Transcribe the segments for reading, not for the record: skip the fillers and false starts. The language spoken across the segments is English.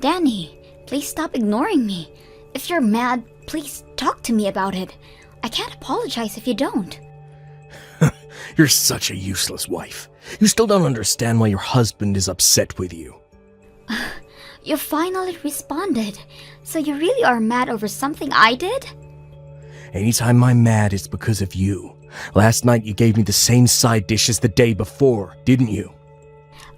Danny, please stop ignoring me. If you're mad, please talk to me about it. I can't apologize if you don't. You're such a useless wife. You still don't understand why your husband is upset with you. You finally responded. So you really are mad over something I did? Anytime I'm mad, it's because of you. Last night you gave me the same side dish as the day before, didn't you?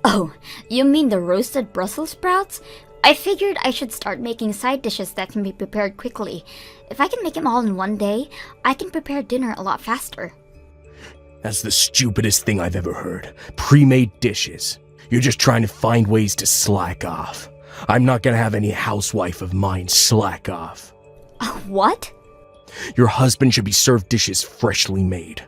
Oh, you mean the roasted Brussels sprouts? I figured I should start making side dishes that can be prepared quickly. If I can make them all in one day, I can prepare dinner a lot faster. That's the stupidest thing I've ever heard. Pre-made dishes. You're just trying to find ways to slack off. I'm not gonna have any housewife of mine slack off. What? Your husband should be served dishes freshly made.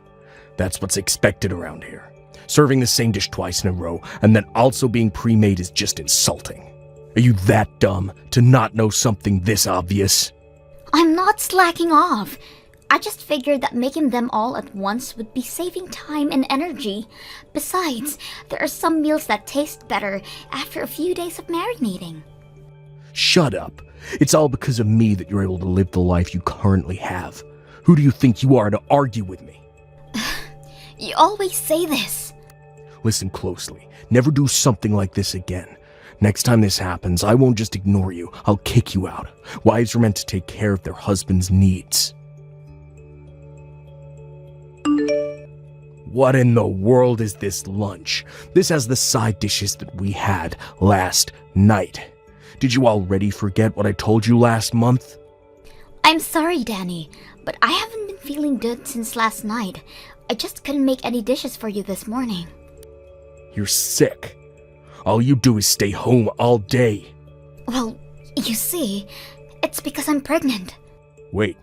That's what's expected around here. Serving the same dish twice in a row and then also being pre-made is just insulting. Are you that dumb to not know something this obvious? I'm not slacking off. I just figured that making them all at once would be saving time and energy. Besides, there are some meals that taste better after a few days of marinating. Shut up. It's all because of me that you're able to live the life you currently have. Who do you think you are to argue with me? You always say this. Listen closely. Never do something like this again. Next time this happens, I won't just ignore you. I'll kick you out. Wives are meant to take care of their husband's needs. What in the world is this lunch? This has the side dishes that we had last night. Did you already forget what I told you last month? I'm sorry, Danny, but I haven't been feeling good since last night. I just couldn't make any dishes for you this morning. You're sick. All you do is stay home all day. Well, you see, it's because I'm pregnant. Wait,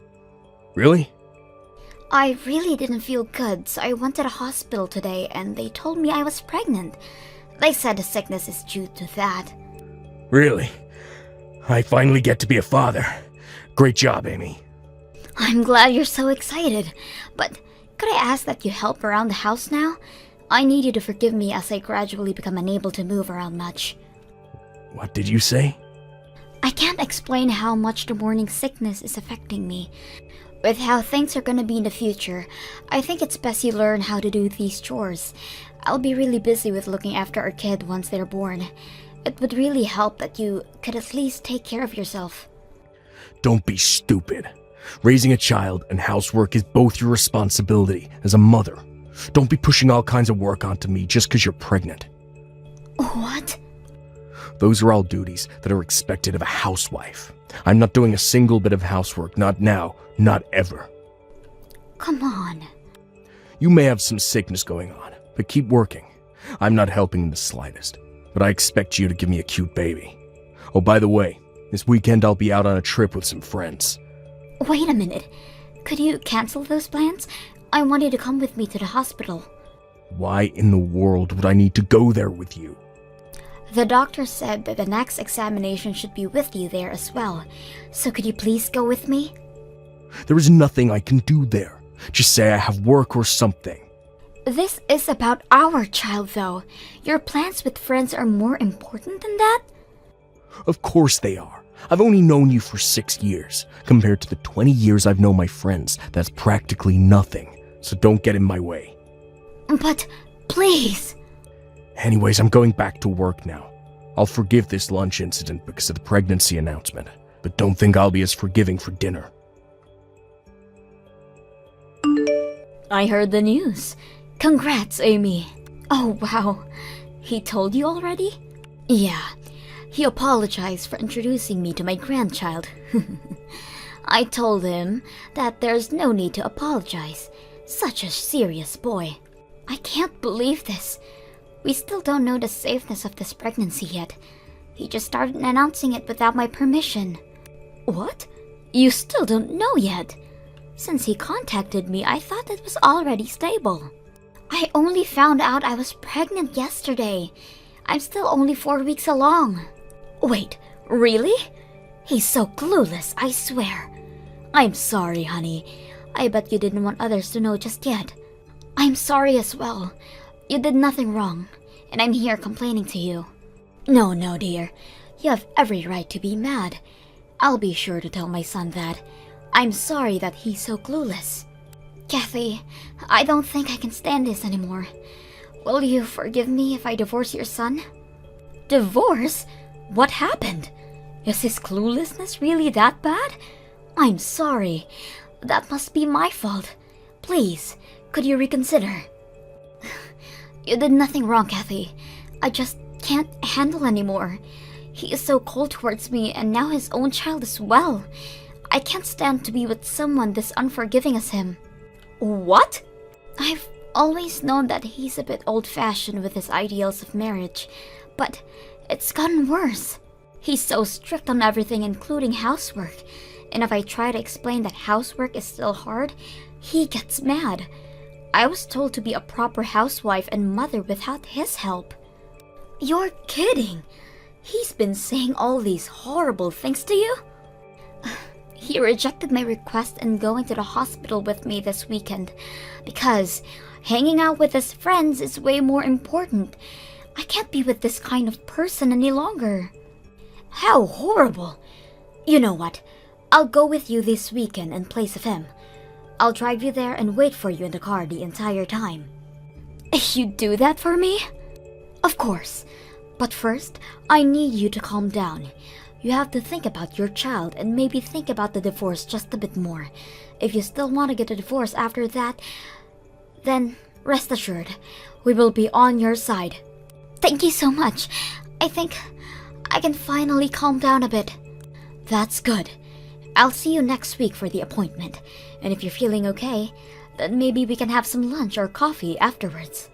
really? I really didn't feel good, so I went to the hospital today and they told me I was pregnant. They said the sickness is due to that. Really? I finally get to be a father. Great job, Amy. I'm glad you're so excited, but could I ask that you help around the house now? I need you to forgive me as I gradually become unable to move around much. What did you say? I can't explain how much the morning sickness is affecting me. With how things are gonna be in the future, I think it's best you learn how to do these chores. I'll be really busy with looking after our kid once they're born. It would really help that you could at least take care of yourself. Don't be stupid. Raising a child and housework is both your responsibility as a mother. Don't be pushing all kinds of work onto me just because you're pregnant. What? Those are all duties that are expected of a housewife. I'm not doing a single bit of housework, not now, not ever. Come on. You may have some sickness going on, but keep working. I'm not helping in the slightest, but I expect you to give me a cute baby. Oh, by the way, this weekend I'll be out on a trip with some friends. Wait a minute. Could you cancel those plans? I want you to come with me to the hospital. Why in the world would I need to go there with you? The doctor said that the next examination should be with you there as well. So could you please go with me? There is nothing I can do there. Just say I have work or something. This is about our child, though. Your plans with friends are more important than that? Of course they are. I've only known you for 6 years. Compared to the 20 years I've known my friends, that's practically nothing. So don't get in my way. But, please. Anyways, I'm going back to work now. I'll forgive this lunch incident because of the pregnancy announcement, but don't think I'll be as forgiving for dinner. I heard the news. Congrats, Amy. Oh, wow. He told you already? Yeah. He apologized for introducing me to my grandchild. I told him that there's no need to apologize. Such a serious boy. I can't believe this. We still don't know the safeness of this pregnancy yet. He just started announcing it without my permission. What? You still don't know yet? Since he contacted me, I thought it was already stable. I only found out I was pregnant yesterday. I'm still only 4 weeks along. Wait, really? He's so clueless, I swear. I'm sorry, honey. I bet you didn't want others to know just yet. I'm sorry as well. You did nothing wrong, and I'm here complaining to you. No, dear. You have every right to be mad. I'll be sure to tell my son that. I'm sorry that he's so clueless. Kathy, I don't think I can stand this anymore. Will you forgive me if I divorce your son? Divorce? What happened? Is his cluelessness really that bad? I'm sorry. That must be my fault. Please, could you reconsider? You did nothing wrong, Kathy. I just can't handle anymore. He is so cold towards me, and now his own child as well. I can't stand to be with someone this unforgiving as him. What? I've always known that he's a bit old-fashioned with his ideals of marriage, but it's gotten worse. He's so strict on everything, including housework, and if I try to explain that housework is still hard, he gets mad. I was told to be a proper housewife and mother without his help. You're kidding! He's been saying all these horrible things to you? He rejected my request and going to the hospital with me this weekend because hanging out with his friends is way more important. I can't be with this kind of person any longer. How horrible! You know what? I'll go with you this weekend in place of him. I'll drive you there and wait for you in the car the entire time. You do that for me? Of course. But first, I need you to calm down. You have to think about your child and maybe think about the divorce just a bit more. If you still want to get a divorce after that, then rest assured, we will be on your side. Thank you so much. I think I can finally calm down a bit. That's good. I'll see you next week for the appointment. And if you're feeling okay, then maybe we can have some lunch or coffee afterwards.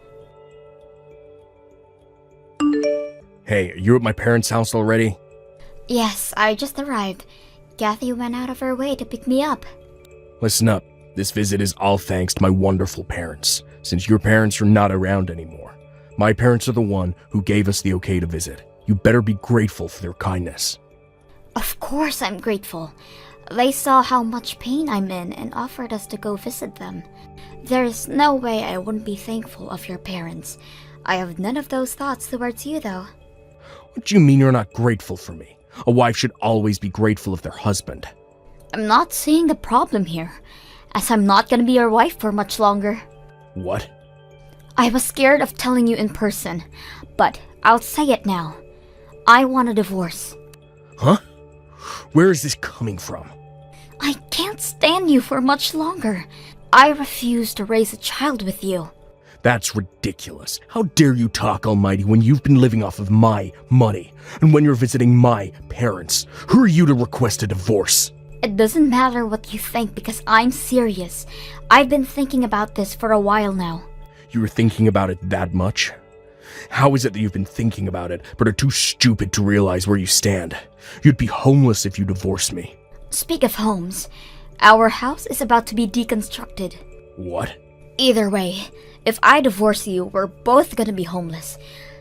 Hey, are you at my parents' house already? Yes, I just arrived. Kathy went out of her way to pick me up. Listen up. This visit is all thanks to my wonderful parents, since your parents are not around anymore. My parents are the one who gave us the okay to visit. You better be grateful for their kindness. Of course I'm grateful. They saw how much pain I'm in and offered us to go visit them. There is no way I wouldn't be thankful of your parents. I have none of those thoughts towards you, though. What do you mean you're not grateful for me? A wife should always be grateful of their husband. I'm not seeing the problem here, as I'm not gonna be your wife for much longer. What? I was scared of telling you in person, but I'll say it now. I want a divorce. Huh? Where is this coming from? I can't stand you for much longer. I refuse to raise a child with you. That's ridiculous. How dare you talk, Almighty, when you've been living off of my money, and when you're visiting my parents? Who are you to request a divorce? It doesn't matter what you think because I'm serious. I've been thinking about this for a while now. You were thinking about it that much? How is it that you've been thinking about it, but are too stupid to realize where you stand? You'd be homeless if you divorced me. Speak of homes, our house is about to be deconstructed. What? Either way, if I divorce you, we're both gonna be homeless.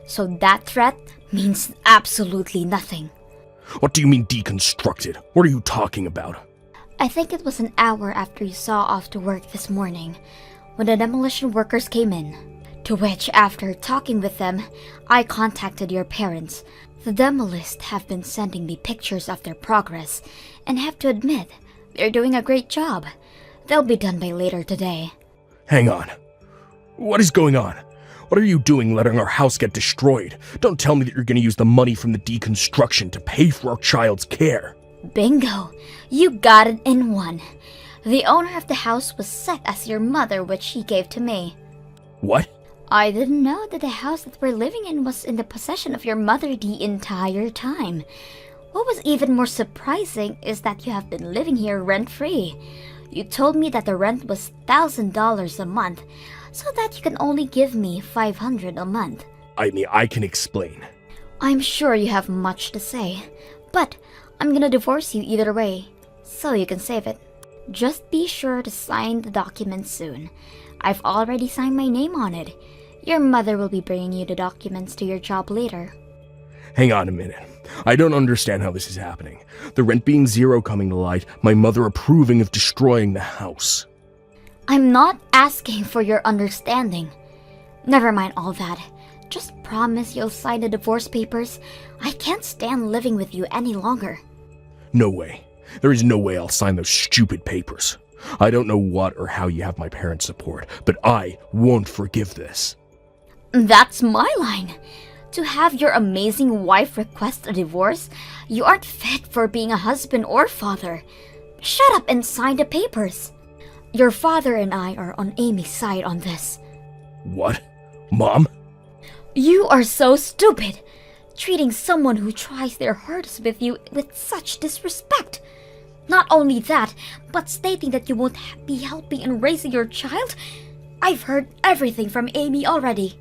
So that threat means absolutely nothing. What do you mean deconstructed? What are you talking about? I think it was an hour after you saw off to work this morning, when the demolition workers came in. To which, after talking with them, I contacted your parents. The demolists have been sending me pictures of their progress, and have to admit, they're doing a great job. They'll be done by later today. Hang on. What is going on? What are you doing letting our house get destroyed? Don't tell me that you're going to use the money from the deconstruction to pay for our child's care. Bingo! You got it in one. The owner of the house was set as your mother, which she gave to me. What? I didn't know that the house that we're living in was in the possession of your mother the entire time. What was even more surprising is that you have been living here rent-free. You told me that the rent was $1,000 a month, so that you can only give me $500 a month. I can explain. I'm sure you have much to say, but I'm gonna divorce you either way, so you can save it. Just be sure to sign the document soon. I've already signed my name on it. Your mother will be bringing you the documents to your job later. Hang on a minute. I don't understand how this is happening. The rent being zero coming to light, my mother approving of destroying the house. I'm not asking for your understanding. Never mind all that. Just promise you'll sign the divorce papers. I can't stand living with you any longer. No way. There is no way I'll sign those stupid papers. I don't know what or how you have my parents' support, but I won't forgive this. That's my line. To have your amazing wife request a divorce, you aren't fit for being a husband or father. Shut up and sign the papers. Your father and I are on Amy's side on this. What? Mom? You are so stupid, treating someone who tries their hardest with you with such disrespect. Not only that, but stating that you won't be helping in raising your child. I've heard everything from Amy already.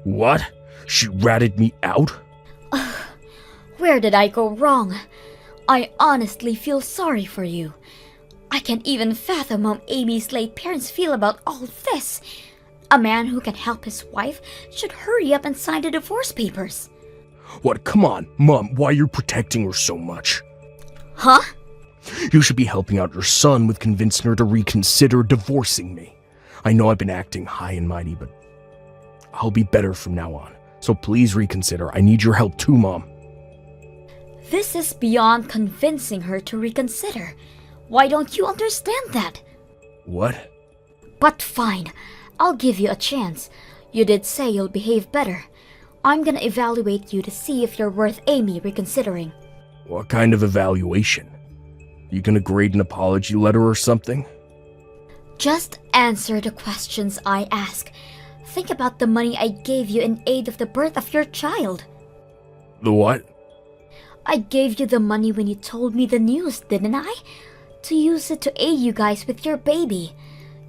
What? She ratted me out? Where did I go wrong? I honestly feel sorry for you. I can't even fathom how Amy's late parents feel about all this. A man who can help his wife should hurry up and sign the divorce papers. What? Come on, Mom, why are you protecting her so much? Huh? You should be helping out your son with convincing her to reconsider divorcing me. I know I've been acting high and mighty, but I'll be better from now on. So please reconsider. I need your help too, Mom. This is beyond convincing her to reconsider. Why don't you understand that? What? But fine, I'll give you a chance. You did say you'll behave better. I'm gonna evaluate you to see if you're worth Amy reconsidering. What kind of evaluation? You gonna grade an apology letter or something? Just answer the questions I ask. Think about the money I gave you in aid of the birth of your child. The what? I gave you the money when you told me the news, didn't I? To use it to aid you guys with your baby.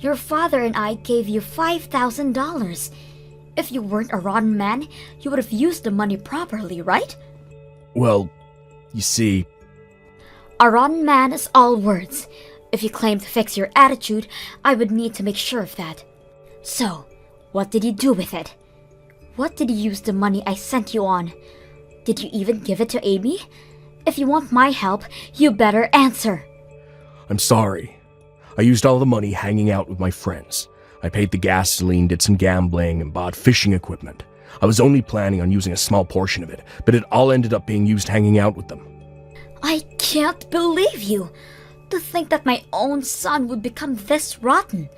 Your father and I gave you $5,000. If you weren't a rotten man, you would have used the money properly, right? Well, you see... A rotten man is all words. If you claim to fix your attitude, I would need to make sure of that. So, what did you do with it? What did you use the money I sent you on? Did you even give it to Amy? If you want my help, you better answer. I'm sorry. I used all the money hanging out with my friends. I paid the gasoline, did some gambling, and bought fishing equipment. I was only planning on using a small portion of it, but it all ended up being used hanging out with them. I can't believe you! To think that my own son would become this rotten.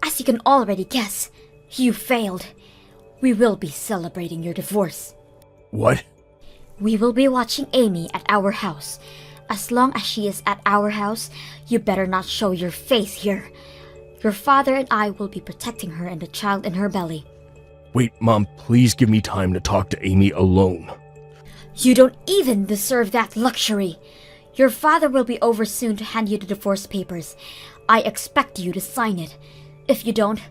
As you can already guess, you failed. We will be celebrating your divorce. What? We will be watching Amy at our house. As long as she is at our house, you better not show your face here. Your father and I will be protecting her and the child in her belly. Wait, Mom, please give me time to talk to Amy alone. You don't even deserve that luxury. Your father will be over soon to hand you the divorce papers. I expect you to sign it. If you don't,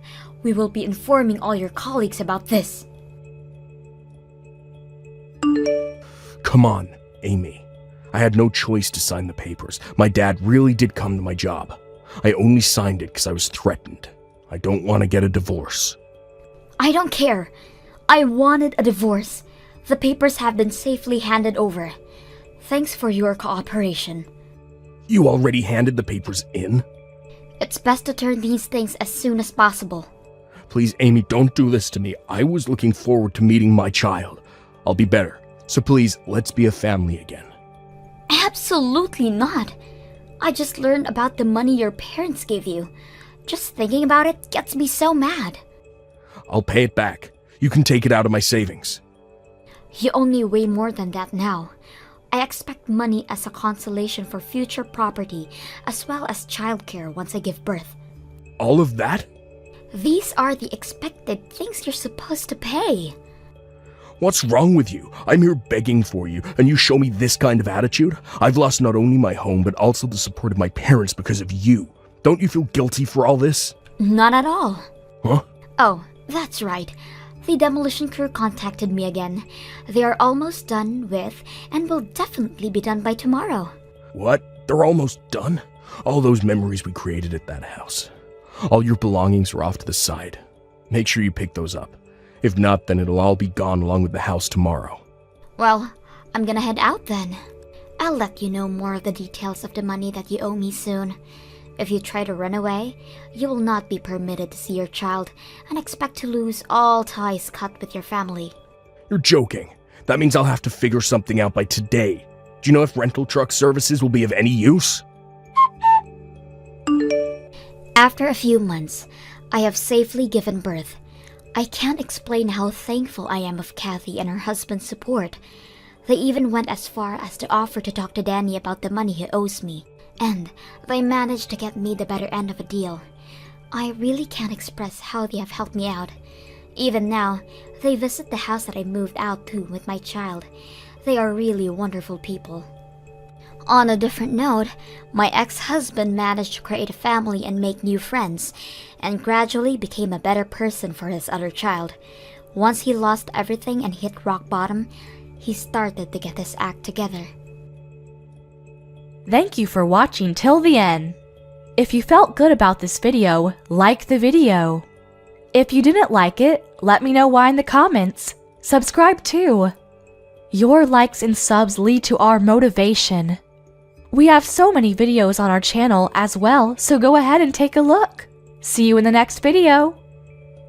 we will be informing all your colleagues about this. Come on, Amy. I had no choice to sign the papers. My dad really did come to my job. I only signed it because I was threatened. I don't want to get a divorce. I don't care. I wanted a divorce. The papers have been safely handed over. Thanks for your cooperation. You already handed the papers in? It's best to turn these things as soon as possible. Please, Amy, don't do this to me. I was looking forward to meeting my child. I'll be better. So please, let's be a family again. Absolutely not. I just learned about the money your parents gave you. Just thinking about it gets me so mad. I'll pay it back. You can take it out of my savings. You only weigh more than that now. I expect money as a consolation for future property, as well as childcare once I give birth. All of that? These are the expected things you're supposed to pay. What's wrong with you? I'm here begging for you, and you show me this kind of attitude? I've lost not only my home, but also the support of my parents because of you. Don't you feel guilty for all this? Not at all. Huh? Oh, that's right. The demolition crew contacted me again. They are almost done with, and will definitely be done by tomorrow. What? They're almost done? All those memories we created at that house. All your belongings are off to the side. Make sure you pick those up. If not, then it'll all be gone along with the house tomorrow. Well, I'm gonna head out then. I'll let you know more of the details of the money that you owe me soon. If you try to run away, you will not be permitted to see your child and expect to lose all ties cut with your family. You're joking. That means I'll have to figure something out by today. Do you know if rental truck services will be of any use? After a few months, I have safely given birth. I can't explain how thankful I am of Kathy and her husband's support. They even went as far as to offer to talk to Danny about the money he owes me. And they managed to get me the better end of a deal. I really can't express how they have helped me out. Even now, they visit the house that I moved out to with my child. They are really wonderful people. On a different note, my ex-husband managed to create a family and make new friends, and gradually became a better person for his other child. Once he lost everything and hit rock bottom, he started to get his act together. Thank you for watching till the end. If you felt good about this video, like the video. If you didn't like it, let me know why in the comments. Subscribe too. Your likes and subs lead to our motivation. We have so many videos on our channel as well, so go ahead and take a look. See you in the next video.